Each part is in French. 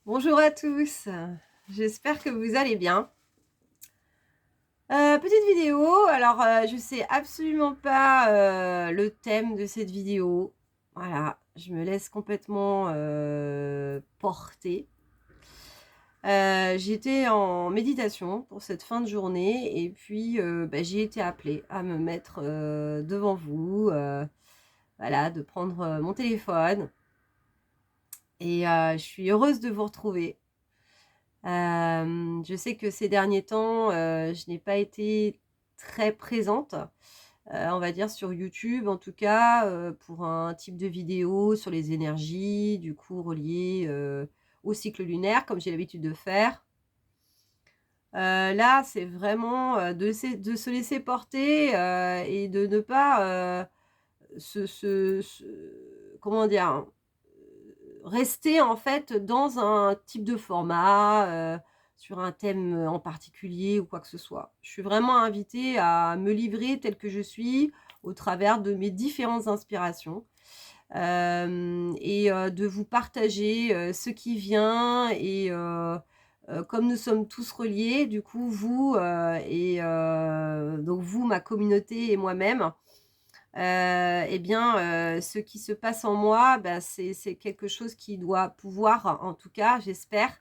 Bonjour à tous, j'espère que vous allez bien. Petite vidéo, alors je sais absolument pas le thème de cette vidéo. Voilà, je me laisse complètement porter. J'étais en méditation pour cette fin de journée et puis j'ai été appelée à me mettre devant vous, voilà, de prendre mon téléphone et je suis heureuse de vous retrouver. Je sais que ces derniers temps, je n'ai pas été très présente, on va dire sur YouTube en tout cas, pour un type de vidéo sur les énergies, du coup reliées, au cycle lunaire comme j'ai l'habitude de faire. Là, c'est vraiment, de se laisser porter, et de ne pas, comment dire? Rester en fait dans un type de format, sur un thème, en particulier ou quoi que ce soit. Je suis vraiment invitée à me livrer telle que je suis, au travers de mes différentes inspirations, et de vous partager, ce qui vient et comme nous sommes tous reliés, du coup vous, donc vous, ma communauté et moi-même, et bien, ce qui se passe en moi, bah, c'est quelque chose qui doit pouvoir, en tout cas, j'espère,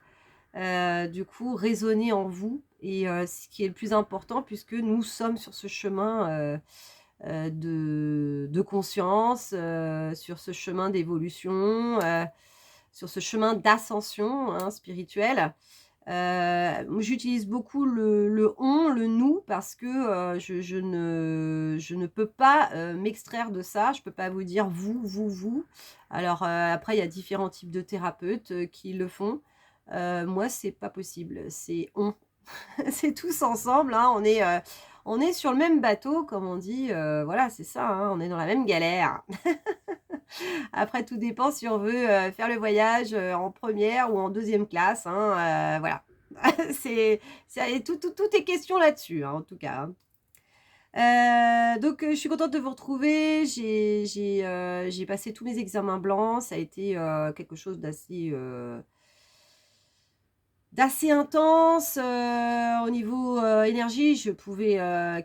du coup, résonner en vous et ce qui est le plus important puisque nous sommes sur ce chemin, de conscience, sur ce chemin d'évolution, sur ce chemin d'ascension, hein, spirituelle. J'utilise beaucoup le «on», le «nous» parce que, je ne peux pas, m'extraire de ça. Je peux pas vous dire: «Vous, vous, vous». Alors, après il y a différents types de thérapeutes, qui le font. Moi c'est pas possible, c'est «on». C'est tous ensemble, hein, on est sur le même bateau comme on dit, voilà c'est ça, hein, on est dans la même galère. Après tout dépend si on veut, faire le voyage, en première ou en deuxième classe, hein, voilà. C'est tout est question là-dessus, hein, en tout cas, hein. Donc je suis contente de vous retrouver. J'ai passé tous mes examens blancs. Ça a été, quelque chose d'assez intense, au niveau, énergie. Je pouvais,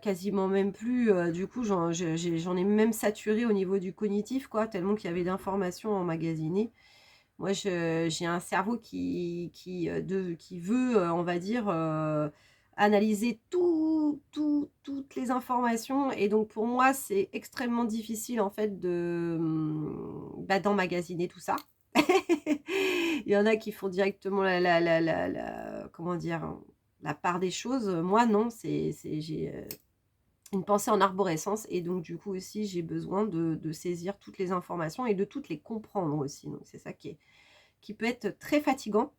quasiment même plus, du coup j'en ai même saturé au niveau du cognitif quoi, tellement qu'il y avait d'informations emmagasinées. Moi, j'ai un cerveau qui veut, on va dire, analyser toutes les informations et donc pour moi, c'est extrêmement difficile, en fait, d'emmagasiner tout ça. Il y en a qui font directement la comment dire? La part des choses. Moi, non, j'ai, une pensée en arborescence et donc du coup aussi, j'ai besoin de saisir toutes les informations et de toutes les comprendre aussi. Donc c'est ça qui peut être très fatigant.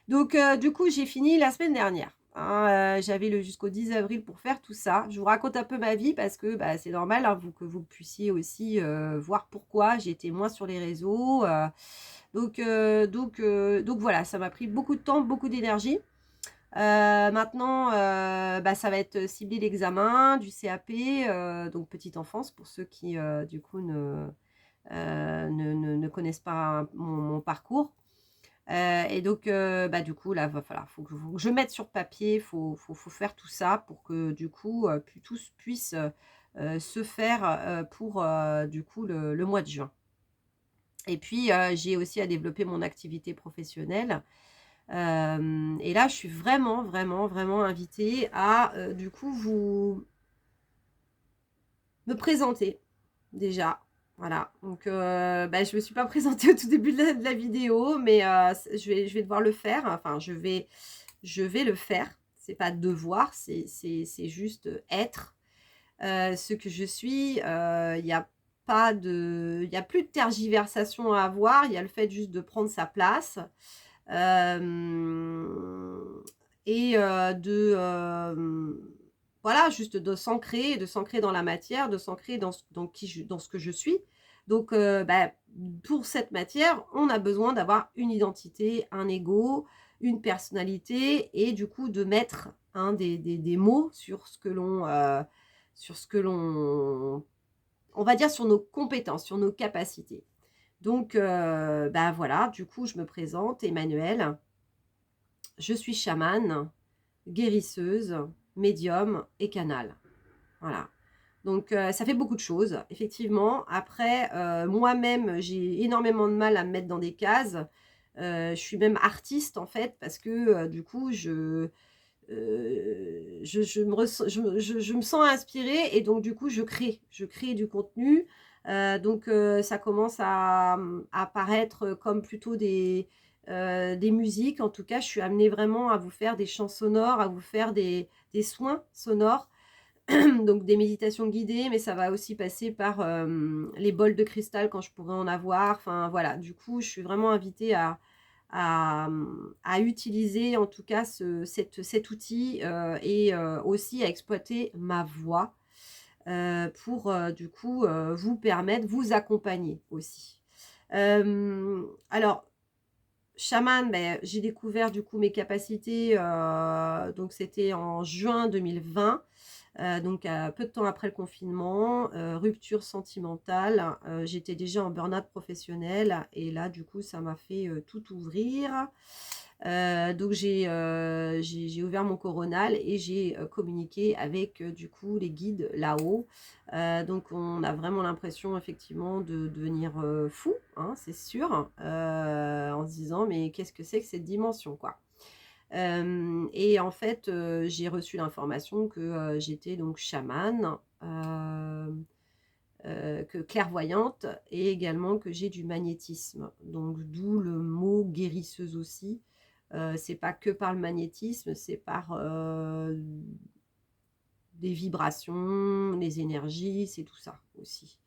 Donc du coup, j'ai fini la semaine dernière, hein, j'avais jusqu'au 10 avril pour faire tout ça. Je vous raconte un peu ma vie parce que, bah, c'est normal, hein, que vous puissiez aussi, voir pourquoi j'étais moins sur les réseaux, donc voilà, ça m'a pris beaucoup de temps, beaucoup d'énergie. Maintenant, ça va être ciblé l'examen du CAP, donc petite enfance pour ceux qui, du coup ne connaissent pas mon parcours. Et donc, du coup, là, va falloir faut que je mette sur papier, faut faire tout ça pour que du coup, tout puisse, se faire, pour, du coup, le mois de juin. Et puis, j'ai aussi à développer mon activité professionnelle. Et là, je suis vraiment, vraiment, vraiment invitée à, du coup, vous me présenter déjà. Voilà, donc je me suis pas présentée au tout début de la vidéo, mais je vais devoir le faire. Enfin, je vais le faire. C'est pas devoir, c'est juste, être, ce que je suis. Il y a pas de il y a plus de tergiversation à avoir. Il y a le fait juste de prendre sa place, hem et voilà, juste de s'ancrer dans la matière, de s'ancrer dans ce que je suis. Donc pour cette matière, on a besoin d'avoir une identité, un ego, une personnalité et du coup de mettre, hein, des mots sur ce que l'on on va dire sur nos compétences, sur nos capacités. Donc voilà, du coup, je me présente, Emmanuelle. je suis chamane, guérisseuse, médium et canal. Voilà. Donc, ça fait beaucoup de choses, effectivement. Après, moi-même, j'ai énormément de mal à me mettre dans des cases. Je suis même artiste, en fait, parce que, du coup, je me sens inspirée et donc du coup, je crée. Je crée du contenu. Donc, ça commence à, apparaître comme plutôt des musiques. En tout cas, je suis amenée vraiment à vous faire des chants sonores, à vous faire des soins sonores. Donc des méditations guidées, mais ça va aussi passer par les bols de cristal quand je pourrais en avoir. Enfin voilà, du coup, je suis vraiment invitée à utiliser en tout cas cet outil et aussi à exploiter ma voix pour du coup vous permettre, vous accompagner aussi. Alors, chaman, ben, j'ai découvert du coup mes capacités, donc c'était en juin 2020. Donc peu de temps après le confinement, rupture sentimentale, j'étais déjà en burn-out professionnel et là du coup ça m'a fait, tout ouvrir. Donc j'ai ouvert mon coronal et j'ai, communiqué avec, du coup les guides là-haut. Donc on a vraiment l'impression effectivement de devenir, fou, hein, c'est sûr, en se disant: «Mais qu'est-ce que c'est que cette dimension, quoi?» Et en fait, j'ai reçu l'information que, j'étais donc chamane, que clairvoyante et également que j'ai du magnétisme. Donc d'où le mot guérisseuse aussi. C'est pas que par le magnétisme, c'est par, des vibrations, les énergies, c'est tout ça aussi.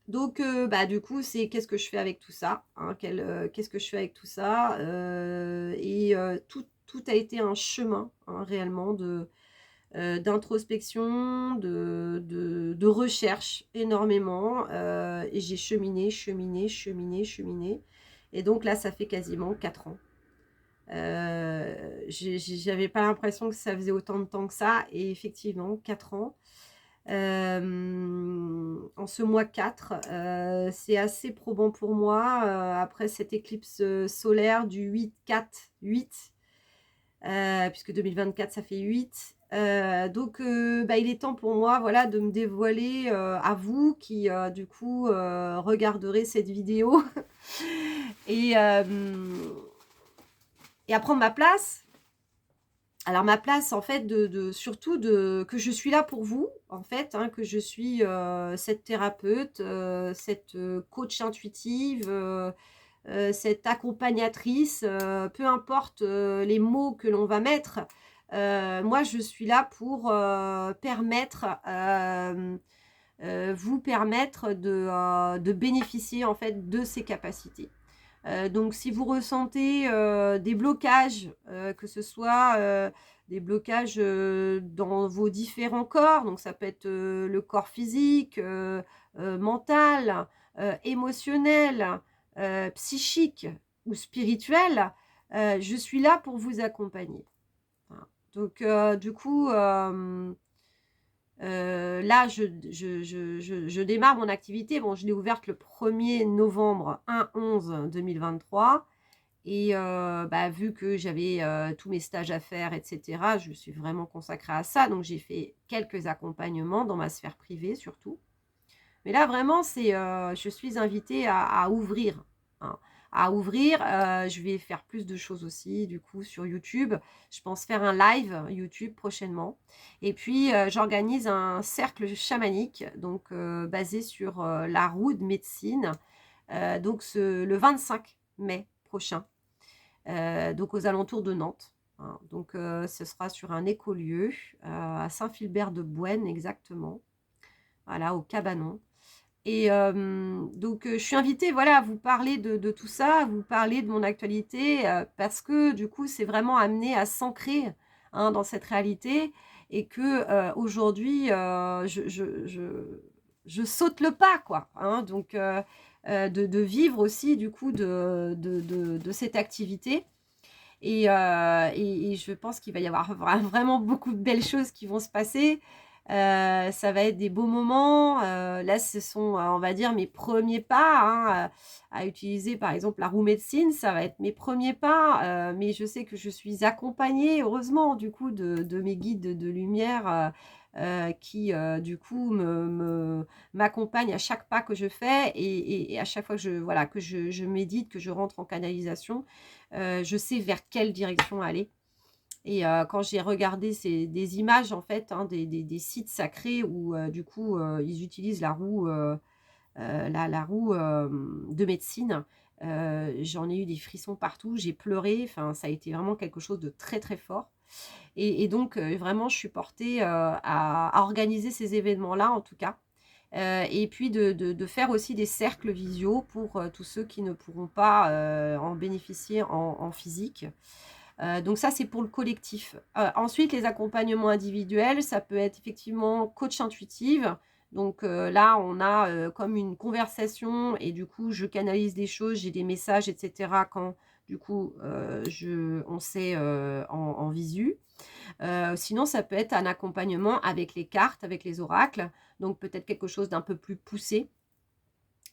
Donc bah, du coup, c'est qu'est-ce que je fais avec tout ça, hein? Qu'est-ce que je fais avec tout ça? Et tout a été un chemin, hein, réellement d'introspection, de recherche énormément, et j'ai cheminé, cheminé, cheminé, cheminé et donc là, ça fait quasiment 4 ans. J'avais pas l'impression que ça faisait autant de temps que ça et effectivement 4 ans. En ce mois 4, c'est assez probant pour moi, après cette éclipse, solaire du 8/4/8, puisque 2024 ça fait 8. Donc bah, il est temps pour moi, voilà, de me dévoiler, à vous qui, du coup, regarderez cette vidéo et à prendre ma place. Alors ma place en fait surtout que je suis là pour vous en fait, hein, que je suis, cette thérapeute, cette, coach intuitive, cette accompagnatrice, peu importe, les mots que l'on va mettre. Moi je suis là pour, permettre, vous permettre de bénéficier en fait de ces capacités. Donc si vous ressentez, des blocages, que ce soit, des blocages, dans vos différents corps, donc ça peut être, le corps physique, mental, émotionnel, psychique ou spirituel, je suis là pour vous accompagner. Voilà. Donc du coup, là je démarre mon activité. Bon, je l'ai ouverte le 1er novembre 1/11/2023 et bah, vu que j'avais, tous mes stages à faire et cetera, je me suis vraiment consacrée à ça. Donc j'ai fait quelques accompagnements dans ma sphère privée surtout. Mais là vraiment c'est, je suis invitée à ouvrir, hein, à ouvrir, je vais faire plus de choses aussi du coup sur YouTube. Je pense faire un live YouTube prochainement et puis, j'organise un cercle chamanique donc, basé sur, la roue de médecine, donc le 25 mai prochain, donc aux alentours de Nantes, hein. Donc, ce sera sur un écolieu, à Saint-Philbert-de-Bouêne exactement, voilà au Cabanon. Et donc je suis invitée, voilà, à vous parler de tout ça, à vous parler de mon actualité, parce que du coup, c'est vraiment amené à s'ancrer, hein, dans cette réalité et que, aujourd'hui, je saute le pas, quoi, hein. Donc de vivre aussi du coup de cette activité et je pense qu'il va y avoir vraiment beaucoup de belles choses qui vont se passer. Ça va être des beaux moments. Là, ce sont, on va dire, mes premiers pas, hein, à utiliser, par exemple, la roue médecine. Ça va être mes premiers pas, mais je sais que je suis accompagnée, heureusement, du coup, de mes guides de lumière, qui, du coup, m'accompagnent à chaque pas que je fais et à chaque fois que voilà, que je médite, que je rentre en canalisation, je sais vers quelle direction aller. Et quand j'ai regardé des images en fait, hein, des sites sacrés où du coup, ils utilisent la roue, la roue, de médecine, j'en ai eu des frissons partout, j'ai pleuré, enfin ça a été vraiment quelque chose de très, très fort et donc vraiment je suis portée, à organiser ces événements-là en tout cas, et puis de faire aussi des cercles visio pour, tous ceux qui ne pourront pas, en bénéficier en physique. Donc ça, c'est pour le collectif. Ensuite, les accompagnements individuels, ça peut être effectivement coach intuitive. Donc là, on a comme une conversation et du coup, je canalise des choses, j'ai des messages, etc. quand du coup, on sait en visu. Sinon, ça peut être un accompagnement avec les cartes, avec les oracles. Donc peut-être quelque chose d'un peu plus poussé.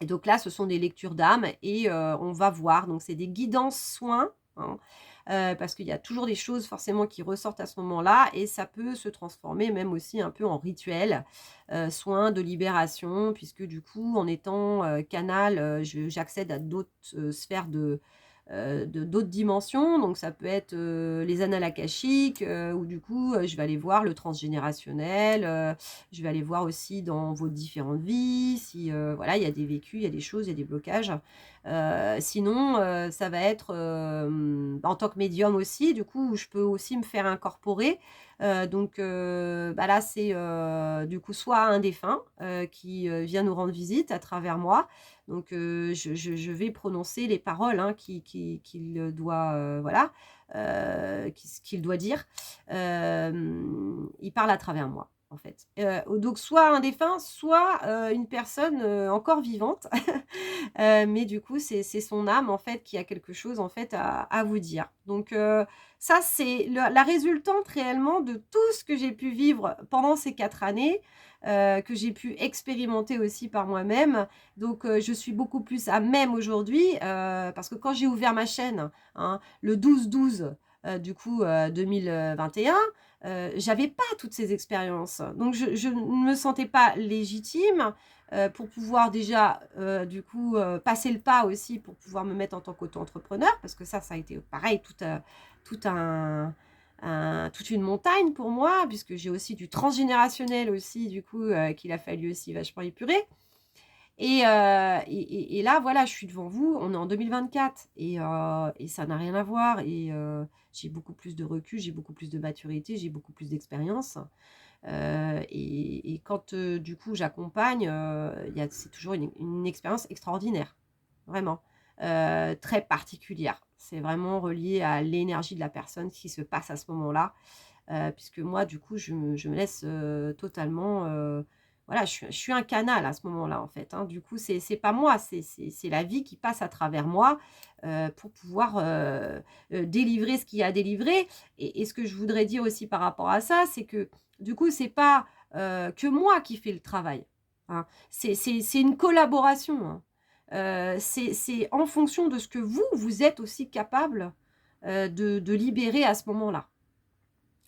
Et donc là, ce sont des lectures d'âme et on va voir. Donc c'est des guidances soins, hein, parce qu'il y a toujours des choses forcément qui ressortent à ce moment-là et ça peut se transformer même aussi un peu en rituel, soin de libération puisque du coup, en étant, canal, j'accède à d'autres, sphères de d'autres dimensions. Donc ça peut être, les annales akashiques, où du coup, je vais aller voir le transgénérationnel, je vais aller voir aussi dans vos différentes vies, si, voilà, il y a des vécus, il y a des choses, il y a des blocages. Sinon, ça va être, en tant que médium aussi, du coup, où je peux aussi me faire incorporer. Donc, bah, là, c'est, du coup, soit un défunt, qui, vient nous rendre visite à travers moi. Donc, je vais prononcer les paroles, hein, qu'il doit, voilà, ce qu'il doit dire. Il parle à travers moi en fait. Donc soit un défunt, soit, une personne, encore vivante. Mais du coup, c'est son âme en fait qui a quelque chose en fait à vous dire. Donc, ça c'est la résultante réellement de tout ce que j'ai pu vivre pendant ces 4 années, que j'ai pu expérimenter aussi par moi-même. Donc, je suis beaucoup plus à même aujourd'hui, parce que quand j'ai ouvert ma chaîne, hein, le 12/12, du coup, 2021, j'avais pas toutes ces expériences. Donc je ne me sentais pas légitime, pour pouvoir déjà, du coup, passer le pas aussi pour pouvoir me mettre en tant qu'auto-entrepreneur parce que ça a été pareil tout toute une montagne pour moi puisque j'ai aussi du transgénérationnel aussi du coup, qu'il a fallu aussi vachement épurer. Et là, voilà, je suis devant vous, on est en 2024 et ça n'a rien à voir et j'ai beaucoup plus de recul, j'ai beaucoup plus de maturité, j'ai beaucoup plus d'expérience, et quand, du coup, j'accompagne, c'est toujours une expérience extraordinaire, vraiment, très particulière. C'est vraiment relié à l'énergie de la personne qui se passe à ce moment-là, puisque moi, du coup, je me laisse, totalement, voilà, je suis un canal à ce moment-là, en fait, hein. Du coup, c'est pas moi, c'est la vie qui passe à travers moi, pour pouvoir, délivrer ce qu'il y a à délivrer et ce que je voudrais dire aussi par rapport à ça, c'est que, du coup, c'est pas, que moi qui fais le travail, hein. C'est une collaboration, hein. C'est en fonction de ce que vous êtes aussi capable, de libérer à ce moment-là.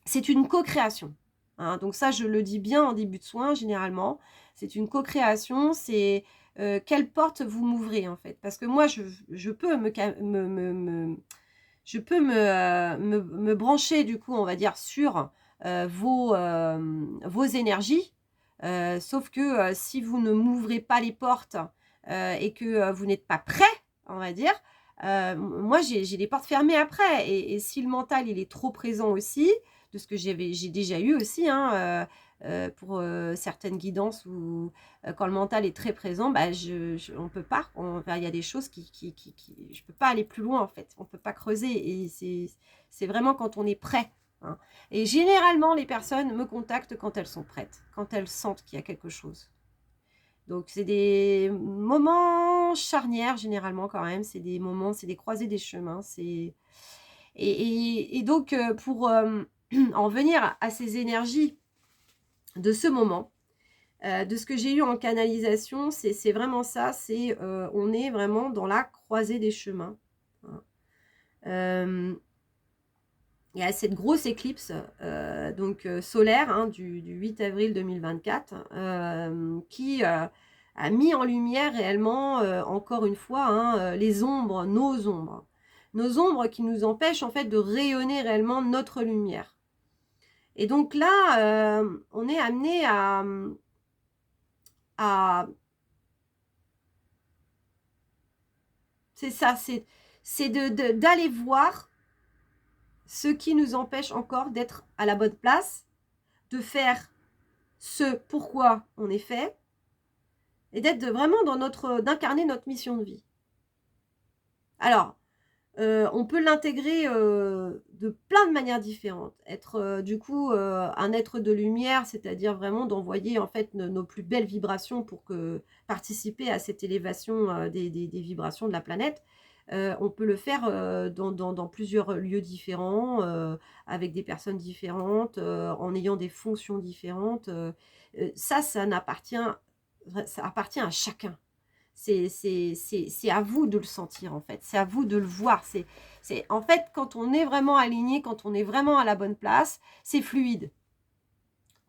C'est une co-création, hein, donc ça, je le dis bien en début de soin généralement. C'est une co-création, c'est, quelle porte vous m'ouvrez, en fait? Parce que moi, je peux me ca me je peux me brancher du coup, on va dire sur, vos énergies, sauf que, si vous ne m'ouvrez pas les portes, et que, vous n'êtes pas prêt, on va dire, moi j'ai les portes fermées après et si le mental il est trop présent aussi, de ce que j'ai déjà eu aussi, hein, pour, certaines guidances où, quand le mental est très présent, bah, on peut pas, enfin, il y a des choses qui je peux pas aller plus loin, en fait. On peut pas creuser et c'est vraiment quand on est prêt, hein, et généralement, les personnes me contactent quand elles sont prêtes, quand elles sentent qu'il y a quelque chose. Donc c'est des moments charnières généralement quand même, c'est des moments, c'est des croisées des chemins, et donc, pour, en venir à ces énergies de ce moment. De ce que j'ai eu en canalisation, c'est vraiment ça, c'est on est vraiment dans la croisée des chemins. Hein. Il y a cette grosse éclipse donc solaire hein, du 8 avril 2024 qui a mis en lumière réellement, encore une fois, hein, les ombres, nos ombres qui nous empêchent en fait de rayonner réellement notre lumière. Et donc là, on est amené à c'est ça, c'est d'aller voir ce qui nous empêche encore d'être à la bonne place, de faire ce pourquoi on est fait, et d'être vraiment dans d'incarner notre mission de vie. Alors, on peut l'intégrer de plein de manière différentes. Être du coup un être de lumière, c'est-à-dire vraiment d'envoyer en fait nos plus belles vibrations pour participer à cette élévation des vibrations de la planète. On peut le faire dans plusieurs lieux différents, avec des personnes différentes, en ayant des fonctions différentes. Ça appartient à chacun. C'est à vous de le sentir en fait, c'est à vous de le voir. En fait, quand on est vraiment aligné, quand on est vraiment à la bonne place, c'est fluide.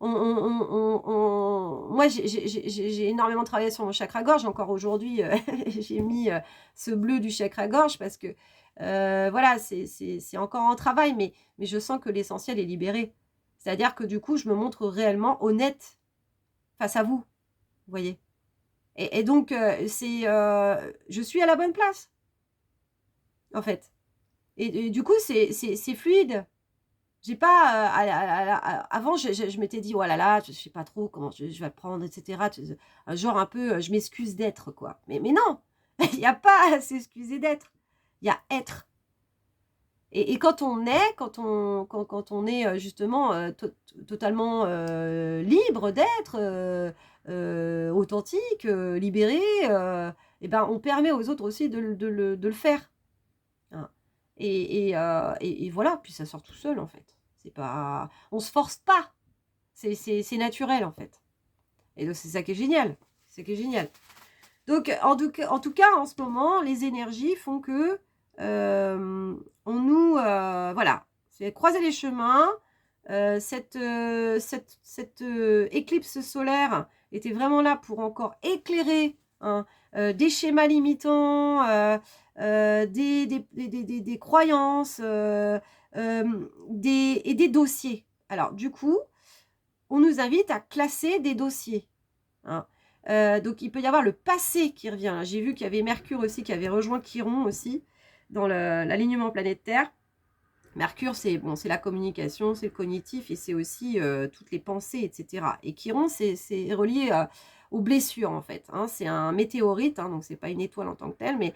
Moi, j'ai énormément travaillé sur mon chakra-gorge. Encore aujourd'hui, j'ai mis ce bleu du chakra-gorge parce que, voilà, c'est encore en travail, mais je sens que l'essentiel est libéré. C'est-à-dire que du coup, je me montre réellement honnête face à vous, vous voyez. Et donc, je suis à la bonne place, en fait. Et du coup, c'est fluide. J'ai pas, avant, je m'étais dit, oh là là, je sais pas trop comment je vais le prendre, etc. Genre un peu, je m'excuse d'être, quoi. Mais non, il n'y a pas à s'excuser d'être. Il y a être. Et quand on est, quand on est justement totalement libre d'être, authentique, libéré, et ben on permet aux autres aussi de le faire. Hein. Et voilà, puis ça sort tout seul en fait. C'est pas, on se force pas. C'est naturel en fait. Et donc c'est ça qui est génial. C'est ça qui est génial. Donc, en tout cas, en ce moment, les énergies font que on nous, voilà, c'est croiser les chemins. Cette éclipse solaire était vraiment là pour encore éclairer hein, des schémas limitants, des croyances et des dossiers. Alors, du coup, on nous invite à classer des dossiers. Hein. Donc il peut y avoir le passé qui revient. J'ai vu qu'il y avait Mercure aussi qui avait rejoint Chiron aussi dans l'alignement planétaire. Mercure, c'est bon, c'est la communication, c'est le cognitif et c'est aussi toutes les pensées, etc. Et Chiron, c'est relié aux blessures en fait. Hein. C'est un météorite, hein, donc c'est pas une étoile en tant que telle, mais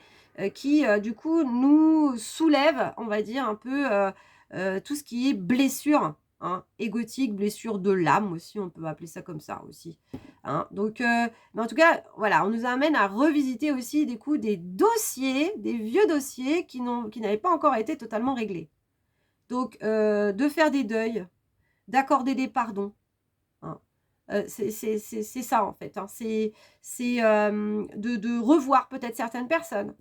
qui du coup nous soulève, on va dire un peu tout ce qui est blessure. Hein, égotique, blessure de l'âme aussi, on peut appeler ça comme ça aussi. Hein, donc, mais en tout cas, voilà, on nous amène à revisiter aussi des coups des dossiers, des vieux dossiers qui n'avaient pas encore été totalement réglés. Donc, de faire des deuils, d'accorder des pardons. Hein. C'est ça en fait. Hein. C'est de revoir peut-être certaines personnes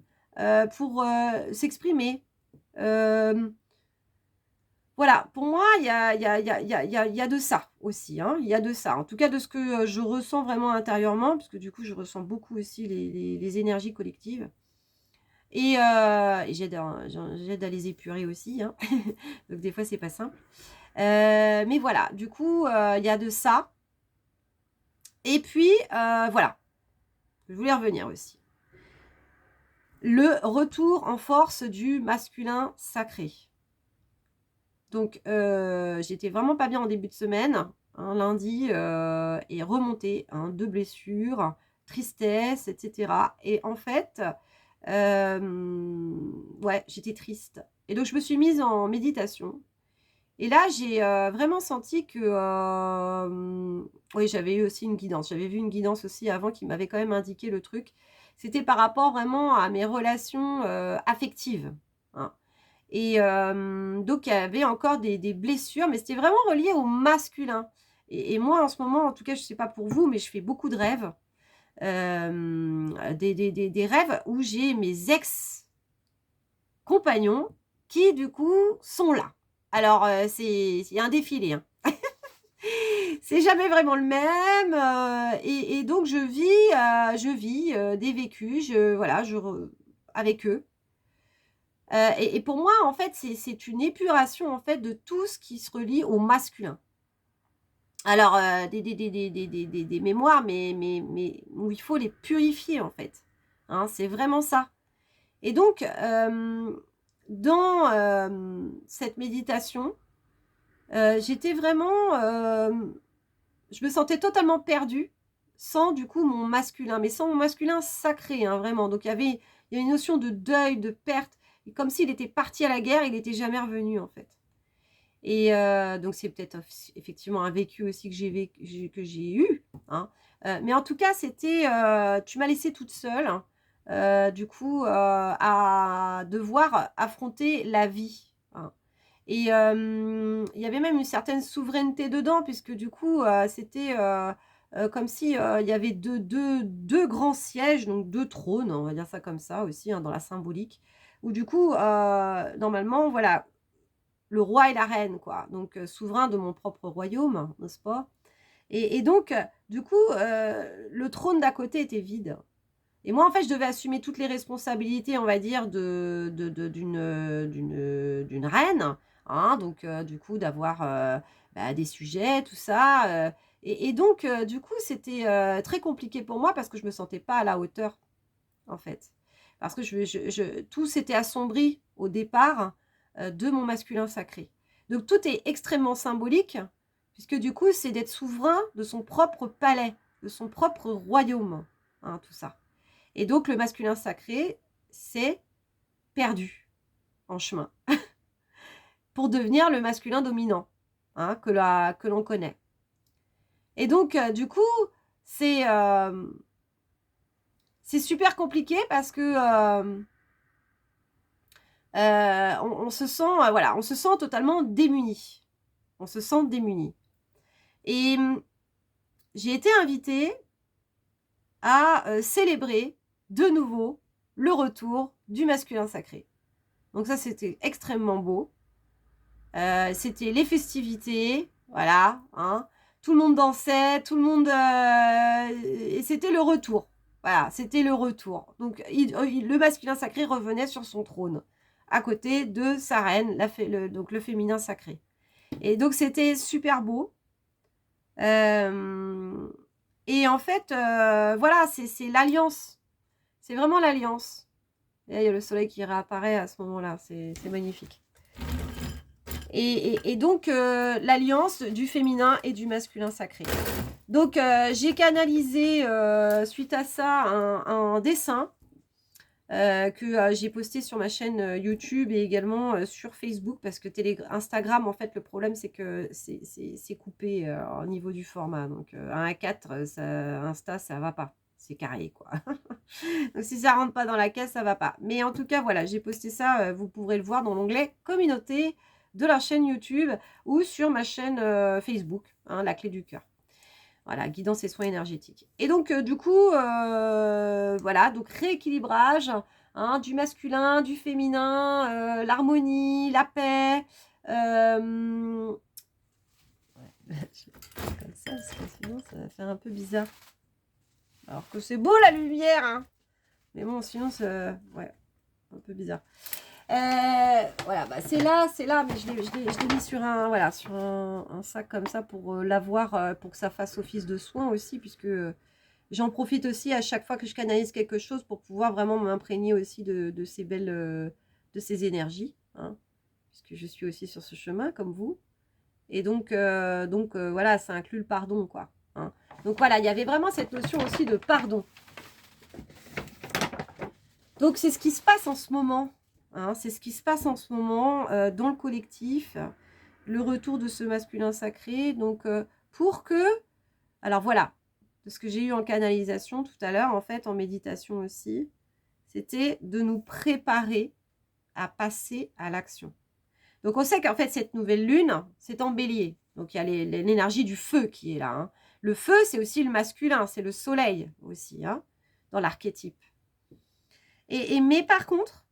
pour s'exprimer. Voilà, pour moi, il y a de ça aussi. Hein. Il y a de ça. En tout cas, de ce que je ressens vraiment intérieurement, parce que du coup, je ressens beaucoup aussi les énergies collectives. Et j'aide à les épurer aussi. Hein. Donc, des fois, c'est pas simple. Mais voilà, du coup, il y a de ça. Et puis, voilà. Je voulais revenir aussi. Le retour en force du masculin sacré. Donc, j'étais vraiment pas bien en début de semaine. Hein, lundi est remonté, hein, de blessures, tristesse, etc. Et en fait, ouais, j'étais triste. Et donc, je me suis mise en méditation. Et là, j'ai vraiment senti que... oui, j'avais eu aussi une guidance. J'avais vu une guidance aussi avant qui m'avait quand même indiqué le truc. C'était par rapport vraiment à mes relations affectives. Hein. Et donc, il y avait encore des blessures, mais c'était vraiment relié au masculin. Et moi, en ce moment, en tout cas, je ne sais pas pour vous, mais je fais beaucoup de rêves. Des rêves où j'ai mes ex-compagnons qui, du coup, sont là. Alors, il y a un défilé, hein. C'est jamais vraiment le même, et donc je vis, des vécus, voilà, avec eux. Et pour moi, en fait, c'est une épuration, en fait, de tout ce qui se relie au masculin. Alors, des mémoires, mais où il faut les purifier, en fait, hein, c'est vraiment ça. Et donc, dans, cette méditation, j'étais vraiment, je me sentais totalement perdue, sans du coup mon masculin, mais sans mon masculin sacré, hein, vraiment. Donc il y a une notion de deuil, de perte, et comme s'il était parti à la guerre, il n'était jamais revenu, en fait. Et donc c'est peut-être effectivement un vécu aussi que j'ai eu, hein. Mais en tout cas, c'était, tu m'as laissée toute seule, hein, du coup, à devoir affronter la vie, hein. Et il y avait même une certaine souveraineté dedans puisque du coup, c'était, comme si, il y avait deux grands sièges, donc 2 trônes, on va dire ça comme ça aussi, hein, dans la symbolique, où du coup, normalement, voilà, le roi et la reine, quoi, donc souverain de mon propre royaume, n'est-ce pas? Et donc du coup, le trône d'à côté était vide et moi, en fait, je devais assumer toutes les responsabilités, on va dire, d'une reine, hein, donc du coup, d'avoir, bah, des sujets, tout ça, et donc du coup, c'était, très compliqué pour moi parce que je me sentais pas à la hauteur, en fait. Parce que tout s'était assombri au départ, de mon masculin sacré. Donc tout est extrêmement symbolique, puisque du coup, c'est d'être souverain de son propre palais, de son propre royaume, hein, tout ça. Et donc le masculin sacré, c'est perdu en chemin pour devenir le masculin dominant, hein, que l'on connaît. Et donc du coup, c'est c'est super compliqué parce que on se sent, voilà, on se sent totalement démuni. On se sent démuni. Et j'ai été invitée à célébrer de nouveau le retour du masculin sacré. Donc ça, c'était extrêmement beau. C'était les festivités, voilà, hein. Tout le monde dansait, tout le monde, et c'était le retour. Voilà, c'était le retour. Donc le masculin sacré revenait sur son trône, à côté de sa reine, donc le féminin sacré. Et donc c'était super beau. Et en fait, voilà, c'est l'alliance. C'est vraiment l'alliance. Et là, il y a le soleil qui réapparaît à ce moment-là, c'est magnifique. Et donc, l'alliance du féminin et du masculin sacré. Donc, j'ai canalisé, suite à ça, un dessin que j'ai posté sur ma chaîne YouTube et également sur Facebook, parce que Instagram, en fait, le problème, c'est que c'est coupé au niveau du format. Donc, 1 à 4, Insta, ça va pas. C'est carré, quoi. Donc, si ça rentre pas dans la caisse, ça va pas. Mais en tout cas, voilà, j'ai posté ça. Vous pourrez le voir dans l'onglet communauté de la chaîne YouTube ou sur ma chaîne Facebook, hein, la clé du cœur. Voilà, guidance et soins énergétiques. Et donc, du coup, voilà, donc rééquilibrage, hein, du masculin, du féminin, l'harmonie, la paix. Ouais, je vais faire comme ça, parce que sinon, ça va faire un peu bizarre. Alors que c'est beau la lumière, hein. Mais bon, sinon, c'est ouais, un peu bizarre. Voilà, bah c'est là, mais je l'ai mis sur un, voilà, sur un sac comme ça pour l'avoir, pour que ça fasse office de soin aussi, puisque j'en profite aussi à chaque fois que je canalise quelque chose pour pouvoir vraiment m'imprégner aussi de ces belles, de ces énergies, hein, puisque je suis aussi sur ce chemin comme vous. Et donc, voilà, ça inclut le pardon, quoi, hein. Donc voilà, il y avait vraiment cette notion aussi de pardon. Donc c'est ce qui se passe en ce moment. Hein, c'est ce qui se passe en ce moment dans le collectif, le retour de ce masculin sacré. Donc, pour que... Alors voilà, de ce que j'ai eu en canalisation tout à l'heure, en fait, en méditation aussi, c'était de nous préparer à passer à l'action. Donc, on sait qu'en fait, cette nouvelle lune, c'est en bélier. Donc, il y a l'énergie du feu qui est là. Hein. Le feu, c'est aussi le masculin, c'est le soleil aussi, hein, dans l'archétype. Mais par contre,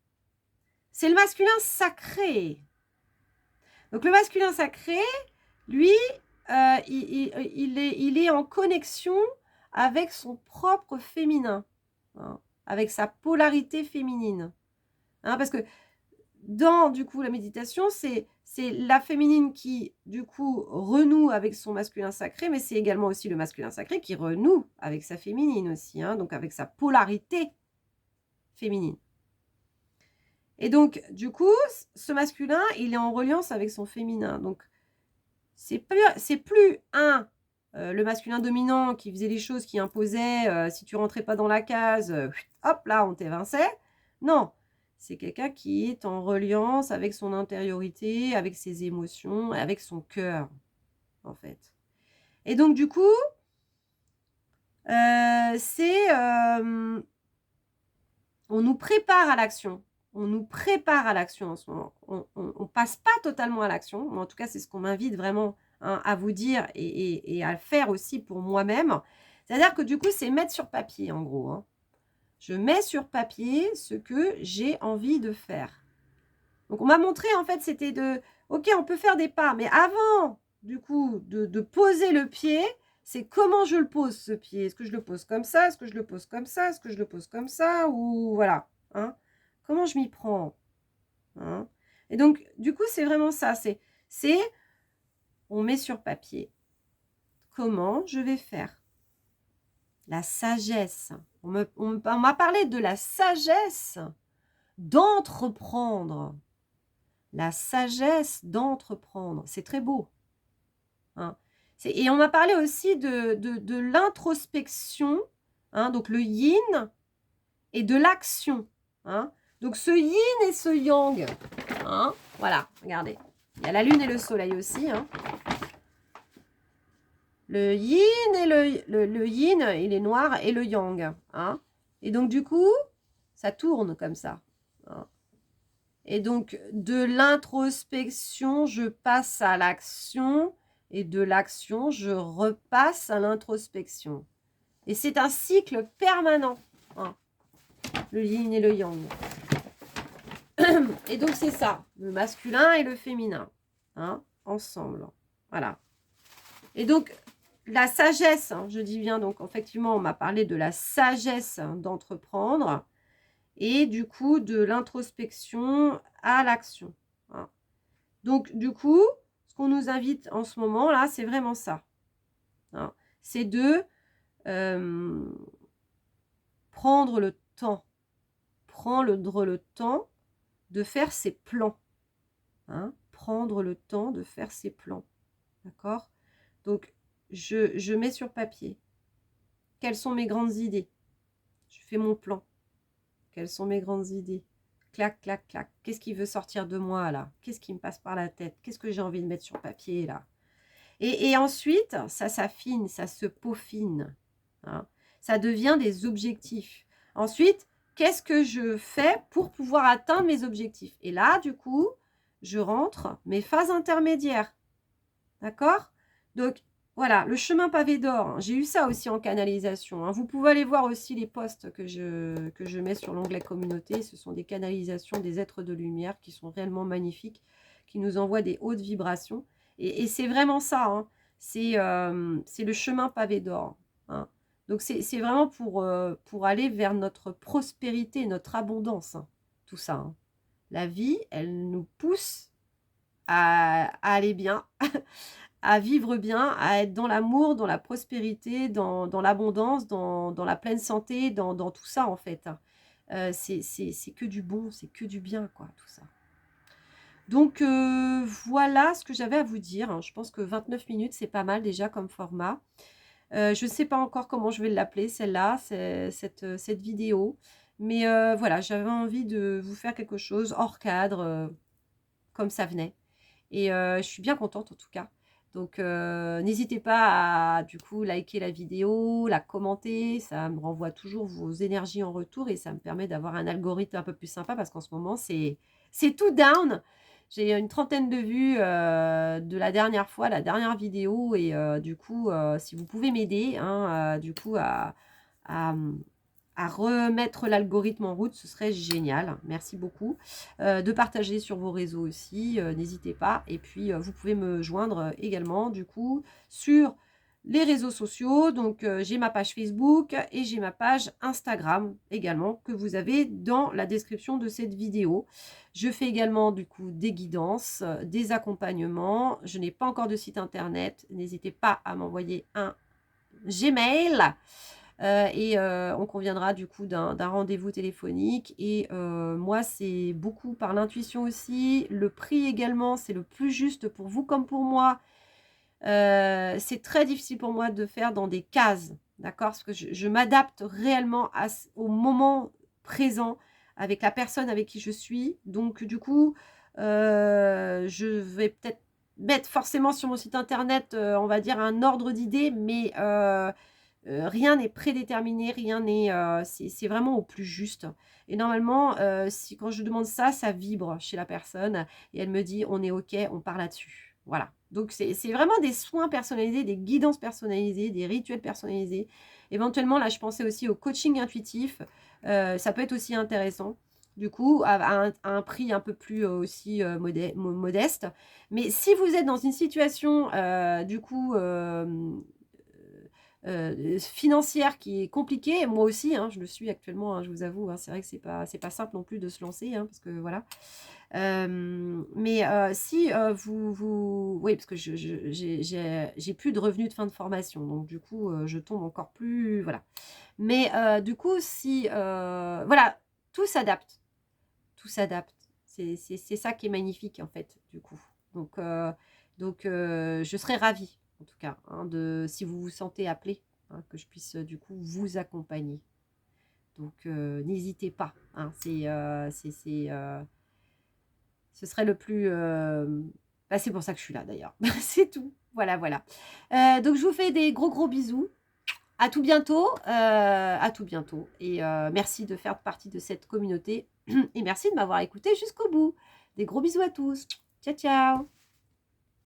c'est le masculin sacré. Donc, le masculin sacré, lui, il est en connexion avec son propre féminin, hein, avec sa polarité féminine. Hein, parce que dans, du coup, la méditation, c'est la féminine qui, du coup, renoue avec son masculin sacré, mais c'est également aussi le masculin sacré qui renoue avec sa féminine aussi, hein, donc avec sa polarité féminine. Et donc, du coup, ce masculin, il est en reliance avec son féminin. Donc, c'est plus le masculin dominant qui faisait les choses, qui imposait, si tu rentrais pas dans la case, hop, là, on t'évinçait. Non, c'est quelqu'un qui est en reliance avec son intériorité, avec ses émotions, avec son cœur, en fait. Et donc, du coup, on nous prépare à l'action. On nous prépare à l'action en ce moment. On passe pas totalement à l'action. En tout cas, c'est ce qu'on m'invite vraiment, hein, à vous dire et à faire aussi pour moi-même. C'est-à-dire que du coup, c'est mettre sur papier, en gros. Hein. Je mets sur papier ce que j'ai envie de faire. Donc, on m'a montré, en fait, c'était ok, on peut faire des pas, mais avant, du coup, de poser le pied, c'est comment je le pose, ce pied. Est-ce que je le pose comme ça? Est-ce que je le pose comme ça? Est-ce que je le pose comme ça? Ou voilà. Hein? Comment je m'y prends? Hein? Et donc, du coup, c'est vraiment ça. On met sur papier comment je vais faire. La sagesse. On m'a parlé de la sagesse d'entreprendre. La sagesse d'entreprendre. C'est très beau. Hein. Et on m'a parlé aussi de l'introspection, hein, donc le yin et de l'action. Hein. Donc ce yin et ce yang. Hein, voilà, regardez. Il y a la lune et le soleil aussi. Hein. Le yin et le yin, il est noir, et le yang. Hein. Et donc du coup, ça tourne comme ça. Hein. Et donc, de l'introspection, je passe à l'action. Et de l'action, je repasse à l'introspection. Et c'est un cycle permanent. Hein, le yin et le yang. Et donc, c'est ça. Le masculin et le féminin. Hein, ensemble. Voilà. Et donc, la sagesse, hein, je dis bien, donc effectivement, on m'a parlé de la sagesse, hein, d'entreprendre. Et du coup, de l'introspection à l'action. Hein. Donc, du coup, ce qu'on nous invite en ce moment, là, c'est vraiment ça. Hein. C'est de prendre le temps. Prendre le temps de faire ses plans. Hein. Prendre le temps de faire ses plans. D'accord? Donc, je mets sur papier. Quelles sont mes grandes idées? Je fais mon plan. Quelles sont mes grandes idées? Clac, clac, clac. Qu'est-ce qui veut sortir de moi, là? Qu'est-ce qui me passe par la tête? Qu'est-ce que j'ai envie de mettre sur papier, là? Et ensuite, ça s'affine, ça se peaufine. Hein. Ça devient des objectifs. Ensuite, qu'est-ce que je fais pour pouvoir atteindre mes objectifs? Et là, du coup, je rentre mes phases intermédiaires. D'accord? Donc, voilà, le chemin pavé d'or. Hein. J'ai eu ça aussi en canalisation. Hein. Vous pouvez aller voir aussi les posts que je mets sur l'onglet communauté. Ce sont des canalisations des êtres de lumière qui sont réellement magnifiques, qui nous envoient des hautes vibrations. Et c'est vraiment ça. Hein. C'est le chemin pavé d'or. Hein. Donc, c'est vraiment pour aller vers notre prospérité, notre abondance. Hein. Tout ça. Hein. La vie, elle nous pousse à aller bien. À vivre bien, à être dans l'amour, dans la prospérité, dans l'abondance, dans la pleine santé, dans tout ça en fait. C'est que du bon, c'est que du bien quoi, tout ça. Donc voilà ce que j'avais à vous dire. Je pense que 29 minutes, c'est pas mal déjà comme format. Je ne sais pas encore comment je vais l'appeler, celle-là, cette vidéo. Mais voilà, j'avais envie de vous faire quelque chose hors cadre, comme ça venait. Et je suis bien contente en tout cas. Donc, n'hésitez pas à, du coup, liker la vidéo, la commenter. Ça me renvoie toujours vos énergies en retour et ça me permet d'avoir un algorithme un peu plus sympa parce qu'en ce moment, c'est tout down. j'ai une 30aine de vues de la dernière fois, la dernière vidéo. Et du coup, si vous pouvez m'aider, hein, du coup, à, à remettre l'algorithme en route, ce serait génial. Merci beaucoup. De partager sur vos réseaux aussi, n'hésitez pas. Et puis, vous pouvez me joindre également, du coup, sur les réseaux sociaux. Donc, j'ai ma page Facebook et j'ai ma page Instagram également, que vous avez dans la description de cette vidéo. Je fais également, du coup, des guidances, des accompagnements. Je n'ai pas encore de site internet. N'hésitez pas à m'envoyer un Gmail. On conviendra du coup d'un rendez-vous téléphonique. Et moi, c'est beaucoup par l'intuition aussi. Le prix également, c'est le plus juste pour vous comme pour moi. C'est très difficile pour moi de faire dans des cases, d'accord? Parce que je m'adapte réellement au moment présent avec la personne avec qui je suis. Donc, du coup, je vais peut-être mettre forcément sur mon site internet, on va dire, un ordre d'idées, mais rien n'est prédéterminé, rien n'est, c'est vraiment au plus juste. Et normalement, quand je demande ça, ça vibre chez la personne et elle me dit: «On est OK, on part là-dessus». Voilà. Donc c'est vraiment des soins personnalisés, des guidances personnalisées, des rituels personnalisés. Éventuellement, là, je pensais aussi au coaching intuitif. Ça peut être aussi intéressant. Du coup, à un prix un peu plus aussi modeste. Mais si vous êtes dans une situation, du coup, financière qui est compliquée, moi aussi, hein, je le suis actuellement, hein, je vous avoue, hein, c'est vrai que c'est pas simple non plus de se lancer, hein, parce que voilà. Mais si oui, parce que j'ai plus de revenus de fin de formation, donc du coup, je tombe encore plus, voilà. Mais du coup, si, voilà, tout s'adapte, tout s'adapte. C'est ça qui est magnifique, en fait, du coup. Donc, je serais ravie, en tout cas, hein, si vous vous sentez appelé, hein, que je puisse, du coup, vous accompagner. Donc, n'hésitez pas, hein, ce serait le plus... bah, c'est pour ça que je suis là, d'ailleurs. C'est tout. Voilà, voilà. Donc, je vous fais des gros, gros bisous. À tout bientôt. À tout bientôt. Et merci de faire partie de cette communauté. Et merci de m'avoir écouté jusqu'au bout. Des gros bisous à tous. Ciao, ciao.